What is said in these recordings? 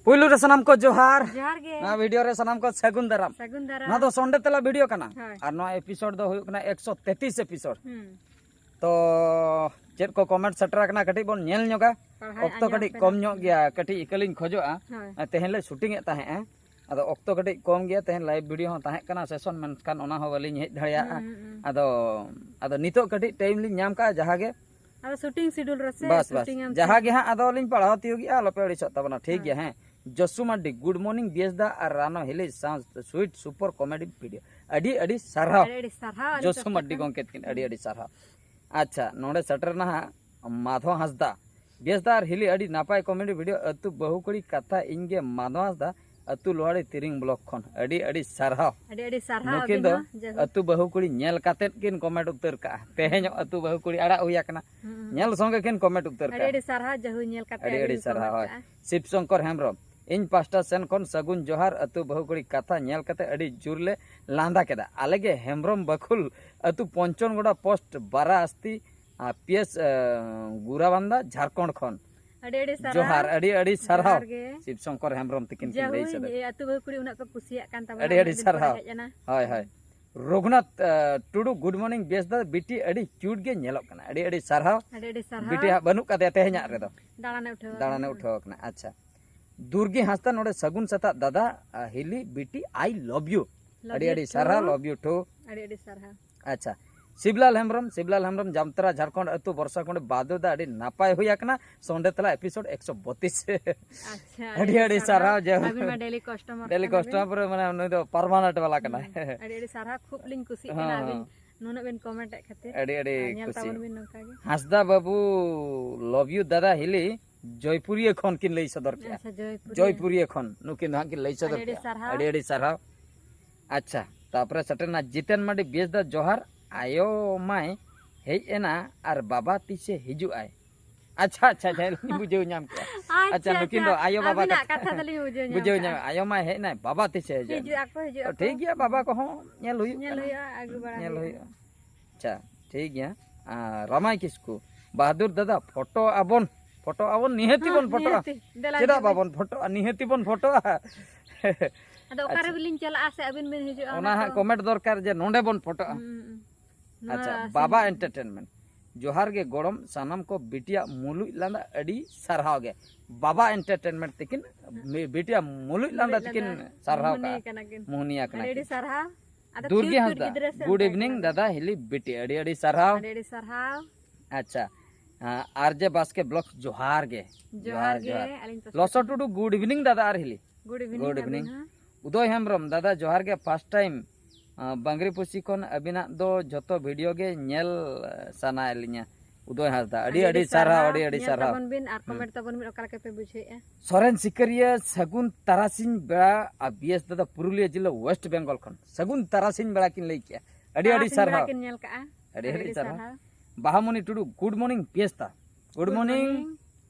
पुलू रे सनाम को जोहार जोहार गे ना वीडियो रे सनाम को सगुन दाराम ना तो संडे तला वीडियो कना और ना एपिसोड दो हुयुक ना 133 एपिसोड तो चेक को कमेंट सेटर कना कटी बोन नेल ᱧᱚᱜᱟ ऑक्तो कटी कम ᱧᱚᱜ गया कटी इकलिन खोजोआ तेहेन ले शूटिंग एत ताहे अदो ऑक्तो कटी कम गया तेहेन लाइव वीडियो हो ताहे कना सेशन मेनखान ओना हो बालिन हेज धड़िया अदो अदो नितो कटी टाइम लिन नाम का जहागे अदो शूटिंग शेड्यूल रसे बस बस जहागे हां अदो लिन पढ़ाव तियोगी आलो पे अड़ी सत्ता ठीक गया हैं जस्सू मार्डी गुड मॉर्निंग बेसदा और रानो हिली sound sweet super comedy video अडी अडी सरहाव जस्सू मार्डी गोंकेत किन अडी अडी सरहाव अच्छा नोडे सटर ना माधव हंसदा बेसदा और हिली अडी नापाय कॉमेडी वीडियो अतु बहुकुड़ी कथा इंगे माधव हंसदा अतु लोहाड़ी तिरिंग ब्लॉक खन अडी अडी सरहाव नुकिन दो अतु बहुकुड़ी नेल कातेत किन कमेंट उत्तर का तेहेñ अतु बहुकुड़ी अड़ा हुया कना नेल संगे किन कमेंट उत्तर का अडी सरहाव जहु नेल काते अडी सरहाव शिव शंकर हेमब्रम इन पास्टा सेन खन सगुन जोहार अतु बहुकुड़ी कथा नेल काते अडी जुरले लांदा केदा आलेगे हेमब्रम बखुल अतु पंचनगोड़ा पोस्ट बारा अस्ती पीएस गुराबांदा झारखंड खन जोहार अडी अडी सरहाव शिव शंकर हेमब्रम तकिन किन लई सदे अतु बहुकुड़ी उना पे कुसिया कान तबा अडी अडी सरहाव हाय हाय रघुनाथ टुडू गुड मॉर्निंग बेसदा बिटी अडी क्यूट गे नेलोक कना अडी अडी सरहाव बिटी बनु कदे तेहेña रे दो दाड़ाने उठाव कना अच्छा दुर्गी हंसदा नोडे सगुन सता दादा हिली बिटी आई लव यू अडी अडी सरहाव लव यू टू अडी अडी सरहाव अच्छा शिवलाल हेमब्रम जामतरा झारखंड अतु वर्षा कोंडे बादोदा अडी नापाय हुया कना संडे तला एपिसोड 132 अच्छा अडी अडी सरहाव जे अभी मैं डेली कस्टमर माने उनी दो परमानेंट वाला कना अडी अडी सरहाव खूब लिंग खुशी कना अबिन नुना बिन कमेंट खातिर अडी अडी नेल ताबन बिन नका गे हंसदा बाबू लव यू दादा हिली जयपुरी खन किन लई सदर के जयपुरी खन नुकिन हां किन लई सदर अडी अडी सरहाव अच्छा तापरे सटना जितेन माडी बेसदा जोहार आयो माय हेजना और बाबा तीसे हिजु आय अच्छा अच्छा अच्छा बुझेउ नाम के अच्छा नुकिन दो आयो बाबा कथा तली बुझेउ नाम आयो माय हेना बाबा तीसे हिजु आको ठीक गया बाबा को हो नेल हुई आगु बड़ा नेल हुई अच्छा ठीक गया रमाय किसको बहादुर दादा फोटो आबन निहति बन फोटो चेदा बाबन फोटो निहति बन फोटो अदो ओकारे बिलिन चला से अबिन बिन हिजु ओना कमेंट दरकार जे नोंडे बन फोटो अच्छा बाबा एंटरटेनमेंट जोहार गे गोड़म सानम को बिटिया मुलुई लांदा अडी सरहाव गे बाबा एंटरटेनमेंट तकिन बिटिया मुलुई लांदा तकिन सरहाव का मोहनिया कना अडी सरहाव दुर्गी हंसदा गुड इवनिंग दादा हिली बिटी अडी अडी सरहाव अच्छा आरजे बास्के ब्लॉक जोहार गे लसो टुडू गुड इवनिंग दादा आर हिली गुड इवनिंग उदय हेमब्रम दादा जोहार गे फर्स्ट टाइम बांगरी पुसी खन अबिना दो जतो वीडियो गे नेल सना एलिया उदय हंसदा अडी अडी सरहाव अडी अडी सरहाव तबन बिन आर कमेंट तबन बिन ओकाला के पे बुझेया सोरेन सिकरिया सगुन तारासिन बेड़ा बीएस दादा पुरुलिया जिला वेस्ट बंगाल खन सगुन तारासिन बेड़ा किन लई किया अडी अडी सरहाव किन नेल का अडी अडी सरहाव बाहामणि टुडू गुड मॉर्निंग पियस्ता गुड मॉर्निंग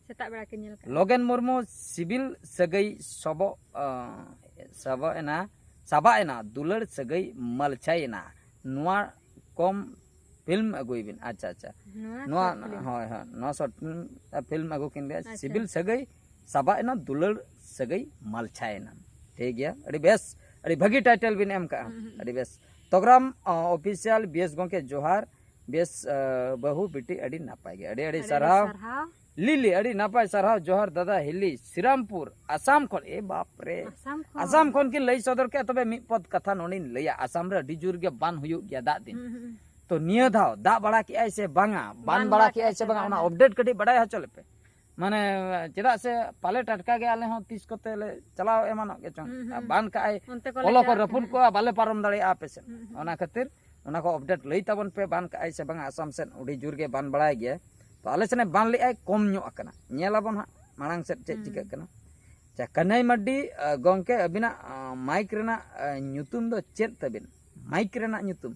सेता बेड़ा किन नेल का लोगन मुर्मू सिविल सगई सबा एना दुलड़ सगई मलछाइना नुआ कम फिल्म अगुइबिन अच्छा अच्छा नुआ होय होय नो शॉर्ट फिल्म अगु किन सिविल सगई सबा एना दुलड़ सगई मलछाइना ठीक गया अड़ी बेस अड़ी भगी टाइटल बिन एम का अड़ी बेस तोग्राम ऑफिशियल बेस गोंके जोहार बेस बहु बिटी अड़ी नापाय गे अड़ी अड़ी सरहाव लिली अड़ी नापाय सरहाव जोहार दादा हिली श्रीरामपुर आसाम खन ए बाप रे आसाम खन के लई सदर के तबे मि पद कथा नोनिन लैया आसाम रे अडी जुर गे बान हुयु गया दा दिन तो निया धाव दा बड़ा के ऐसे बांगा बान बड़ा के ऐसे बांगा ओना अपडेट कटी बड़ाय हचले पे माने चेदा से पाले टटका गे आले हो 30 कोते ले चलाव एमानो के चंग बान का आई ओलो को रपुन को बाले पारम दड़े आपे से ओना खातिर ओना को अपडेट लई ताबन पे बान का ऐसे बांगा आसाम से उडी जुर गे बान बड़ाय गया तो आले सने बान ले आई कम न्यो अकना नेलाबन हा मांग से चे चिका कना चा कन्हई मड्डी गोंके अबिना माइक रेना न्युतुम दो चेत तबिन माइक रेना न्युतुम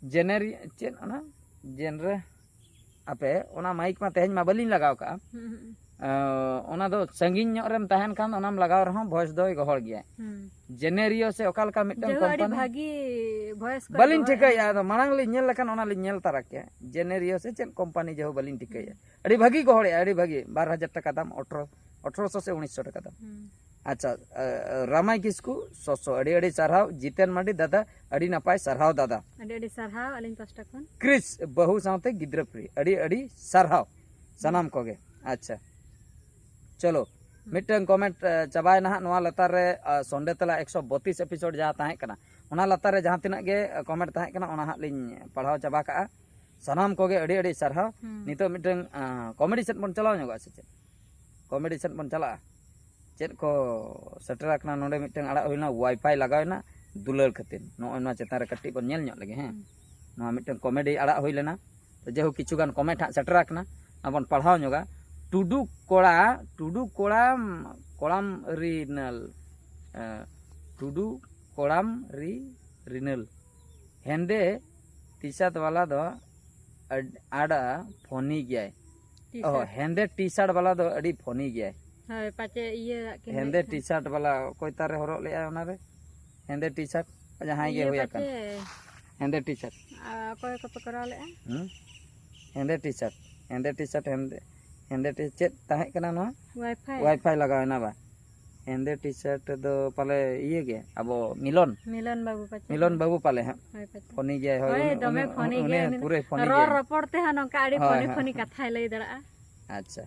जेनरी चेत ओना जेनरे आपे ओना माइक मा तेहन मा बलिन लगाव का ᱚᱱᱟ ᱫᱚ ᱥᱟᱺᱜᱤᱧ ᱧᱚᱜ ᱨᱮᱢ ᱛᱟᱦᱮᱱ ᱠᱷᱟᱱ ᱚᱱᱟᱢ ᱞᱟᱜᱟᱣ ᱨᱮᱦᱚᱸ ᱵᱷᱚᱭᱮᱥ ᱫᱚᱭ ᱜᱚᱦᱚᱲ ᱜᱮᱭᱟ ᱡᱮᱱᱮᱨᱤᱭᱳ ᱥᱮ ᱚᱠᱟ ᱞᱮᱠᱟ ᱢᱤᱫᱴᱟᱝ ᱡᱮᱦᱳ ᱟᱹᱰᱤ ᱠᱳᱢᱯᱟᱱᱤ ᱵᱷᱟᱜᱤ ভয়েস ᱵᱟᱹᱞᱤᱧ ᱴᱷᱤᱠᱟᱹᱭᱟ ᱟᱫᱚ ᱢᱟᱲᱟᱝ ᱞᱤᱧ ᱧᱮᱞ ᱞᱮᱠᱷᱟᱱ ᱚᱱᱟ ᱞᱤᱧ ᱧᱮᱞ ᱛᱟᱨᱟ ᱠᱮᱭᱟ ᱡᱮᱱᱮᱨᱤᱭᱳ ᱥᱮ ᱪᱮᱫ ᱠᱳᱢᱯᱟᱱᱤ ᱡᱮᱦᱳ ᱵᱟᱹᱞᱤᱧ ᱴᱷᱤᱠᱟᱹᱭᱟ ᱟᱹᱰᱤ ᱵᱷᱟᱜᱤ ᱜᱚᱦᱚᱲᱮᱜᱼᱟ ᱟᱹᱰᱤ ᱵᱷᱟᱜᱤ 2000 টাকা দাম 1800 से 1900 টাকা দাম আচ্ছা রামাই কিসকু 600 আড়ি আড়ি সারহাও জিতেন মান্ডি দাদা আড়ি নাপাই সারহাও দাদা ᱟᱹᱰᱤ ᱟᱹᱰᱤ ᱥᱟᱨᱦᱟᱣ ᱟᱹᱞᱤᱧ ᱯᱟᱥᱴᱟ ᱠᱷᱚᱱ ক্রিস বহু সাথে গিদ্রা ফ্রি আড়ি আড়ি সারহাও সানাম কোগে আচ্ছা চলো मिट्टन कमेंट चाबाय ना नवा लतार रे संडे तला 132 एपिसोड जहाँ ताहे कना ओना लतार रे जहाँ तिना गे कमेंट ताहे कना ओना हाथ लिंग पढ़ाव चाबा का सनाम कोगे अड़ी अड़ी सारहाव नितो मिट्टन कॉमेडी सेट बन चलाव ñoga से कॉमेडी सेट बन चला चेत को सेटर कना नोडे मिट्टन आड़ा होइना वाईफाई लगावना दुलर खातिर नोय ना चेतान रे कट्टी बन नेल ñok लगे हैं नोवा मिट्टन कॉमेडी आड़ा होइ लेना तो जेहु किछु गान कमेंट हाथ सेटर कना अपन पढ़ाव ñoga टुडू कोड़ाम कोड़ाम रिनल टुडू कोड़ाम रिनल हेंदे टी शर्ट वाला दो आड़ा फोनी गया है हेंदे टी शर्ट वाला दो अड़ी फोनी गया है पाचे ये हेंदे टी शर्ट वाला कोई तारे हरो ले आना रे हेंदे टी शर्ट जहां ये होया kan हेंदे टी शर्ट कोई को पकड़ा ले हेंदे टी शर्ट हेंदे टी चेत ताहे कना नो वाईफाई लगावना बा हेंदे टी शर्ट दो पाले ये गे अब मिलन बाबू पाले हैं फोनी गया होय दमे फोनी गया पूरे फोनी रो रपड़ते हन का आड़ी फोनी कथा लई दरा अच्छा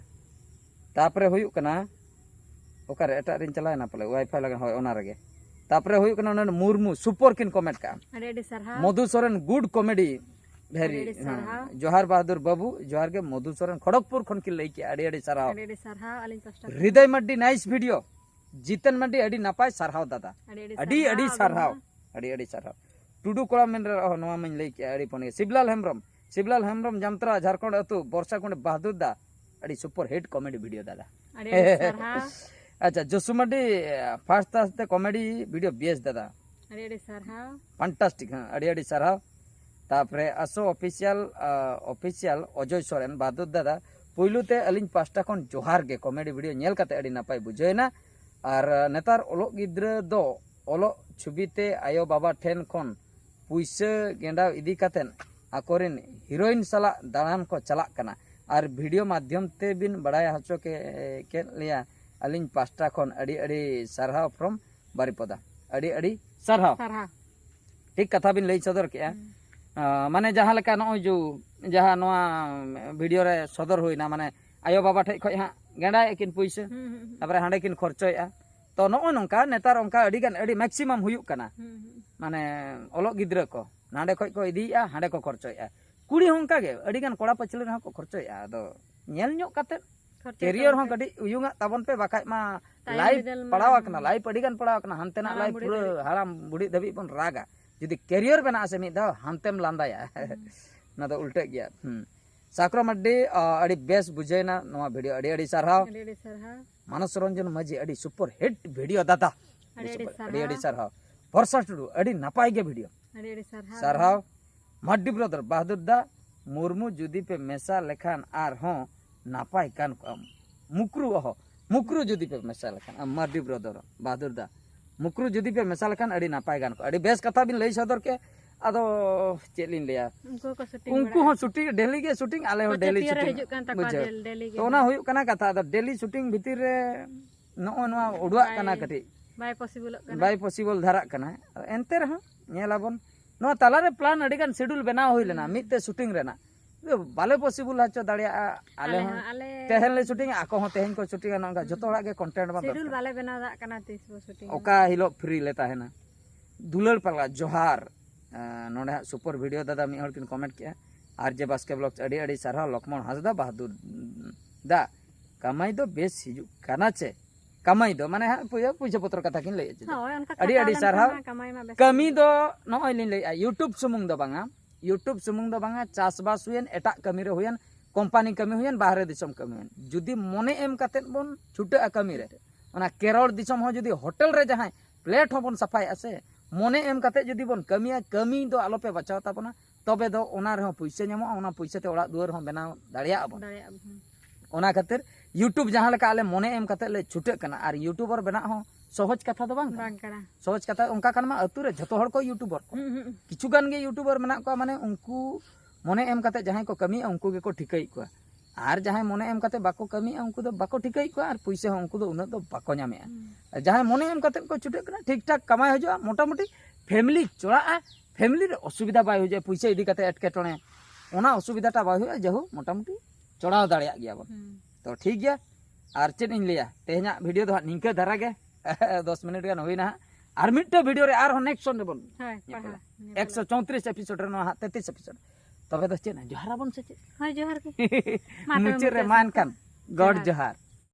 तापरे हुयु कना ओकारे एटा रिन चलाय ना पाले वाईफाई लगा होय ओना रगे तापरे हुयु कना न मुर्मू सुपर किन कमेंट का अरे अरे सरहा मधु सोरेन गुड कॉमेडी भेरी जोहार बहादुर बाबू जोहार के मधु सोरेन खड़गपुर खन की लई के अड़ी अड़ी सरहाव आलिन पास्टा हृदय muddy nice video Jitan muddy अड़ी नपाय सरहाव दादा अड़ी अड़ी सरहाव टुडू कोड़ा मेन नवा मन लई के अड़ी पने शिवलाल हेम्ब्रम जामत्रा झारखंड अतु वर्षा कुंड बहादुर दा अड़ी सुपर हिट कॉमेडी वीडियो दादा अच्छा जोसुमड्डी फास्ट आस्ते कॉमेडी वीडियो बेस दादा अड़ी सरहाव फैंटास्टिक हां अड़ी सरहाव तापरे असो ऑफिशियल अजय सोरेन बहादुर दादा पुइलुते अलिन पास्टा खन जोहार गे कॉमेडी वीडियो नेल काते अड़ी नापाय बुझेना और नेतार ओलो गिद्रा दो ओलो छुबीते आयो बाबा ठेन खन पुइसे गेंडा इदी कातेन आकोरिन हीरोइन सला दालान को चला कना और वीडियो माध्यम ते बिन बड़ाय हचो के लिया अलिन पास्टा खन अड़ी अड़ी सरहाव फ्रॉम बारिपदा अड़ी सरहाव ठीक कथा बिन लई सदर के माने जहाँ लेका नय जो जहाँ नवा वीडियो रे सदर होइना माने आयो बाबा ठे खय हा गेंडा किन पुइसे तापरे हांडे किन खर्चोया तो नय नंका नेतार अंका अड़ी गान अड़ी मैक्सिमम हुयुक कना माने ओलो गिद्रा को नांडे खय को इदिया हांडे को खर्चोया कुड़ी होंका गे अड़ी गान कोड़ा पछले रहा को खर्चोया आदो नेल ᱧᱚᱜ काते कैरियर हो गडी उयुंगा ताबन पे बाकाय मा लाइफ पड़ावा कना लाइफ अड़ी गान पड़ावा कना हंतेना लाइफ पूरा हाराम बुड़ी दबी बन रागा जुदी कैरियर बना से मिद हानतेम लांदाया ना तो उल्टे गया साकरो मड्डी अड़ी बेस बुझेना नवा वीडियो अड़ी अड़ी सरहाव मानस रंजन माझी अड़ी सुपर हिट वीडियो दादा अड़ी सरहाव वर्षा टुडू अड़ी नापाय गे वीडियो सरहाव मड्डी ब्रदर बहादुर दा मुर्मू जुदी पे मेसा लेखान आर हो नापाय कान मुकरू जुदी पे मेसा लेखान मड्डी ब्रदर बहादुर दा मुकरू जुदी पे मेसा लेखान अड़ी नापाय गान को अड़ी बेस कथा बिन लई सदर के आदो चेलिन लिया उनको हो शूटिंग डेली के शूटिंग आले हो डेली शूटिंग तो ना हुयु कना कथा आदो डेली शूटिंग भीतर रे नोआ उडुआ कना कटी बाय पॉसिबल धारा कना एनते रह नेलाबन नोआ ताला रे प्लान अड़ी गान शेड्यूल बना होई लेना मिते शूटिंग रेना बाले पॉसिबल हाचो दाड़िया आले तेहन ले शूटिंग आको हो तेहन को शूटिंग नंगा जतो हड़ा के कंटेंट बन शेड्यूल बाले बना दा कना तीस बो शूटिंग ओका हिलो फ्री लेता है ना दुलर पगला जोहार नोडे सुपर वीडियो दादा मी हर किन कमेंट किया आरजे बास्के ब्लॉग्स अड़ी अड़ी सरहा लक्ष्मण हासदा बहादुर दा कमाई दो बेस हिजु काना चे कमाई दो माने पुइसा पत्र कथा किन लई अड़ी अड़ी सरहा कमी दो नय लिन लई यूट्यूब सुमुंग दो बांगा चासबास हुयन एटा कमी रे हुयन कंपनी कमी हुयन बाहरे दिसम कमी हुयन जुदी मने एम कातेन बोन छुटा कमी रे ओना केरल दिसम हो जुदी होटल रे जहां प्लेट होबन सफाई आसे मने एम काते जुदी बोन कमिया कमी दो आलोपे बचाव ताबना तबे दो ओना रे पैसा ᱧᱟᱢᱚᱜᱼᱟ ओना पैसा ते ओड़ा दुआर हो बनाव दाड़िया अबन ओना खातिर यूट्यूब जहाँ लेका आले मने एम कते ले छुटे कना और यूट्यूबर बना हो सहज कथा दो बांग बांग करा सहज कथा उनका कान मा अतु रे जतो हर को यूट्यूबर को किछु गान गे यूट्यूबर मेना को माने उनको मने एम कते जहां को कमी उनको गे को ठिकई को और जहां मने एम कते बाको कमी उनको दो बाको ठिकई को और पैसा हो उनको दो उन दो बाको नामे जहां मने एम कते को छुटे कना ठीक ठाक कमाई हजो मोटा मोटी फैमिली चोड़ा फैमिली रे असुविधा बाय हो जाए पैसा इदी कते एटकेटणे ओना असुविधाटा बाय हो जहु मोटा मोटी चोड़ा दाड़िया गया बन तो ठीक गया और चेक इन लिया तेहना वीडियो दो निंके धरा गे 10 मिनट गान होइना और मिट्टे वीडियो रे और नेक्स्ट सन बन 134 एपिसोड रे 33 एपिसोड तबे तो चेक जोहार बन से चेक हां जोहार के मुचे रे मान कान गॉड जोहार।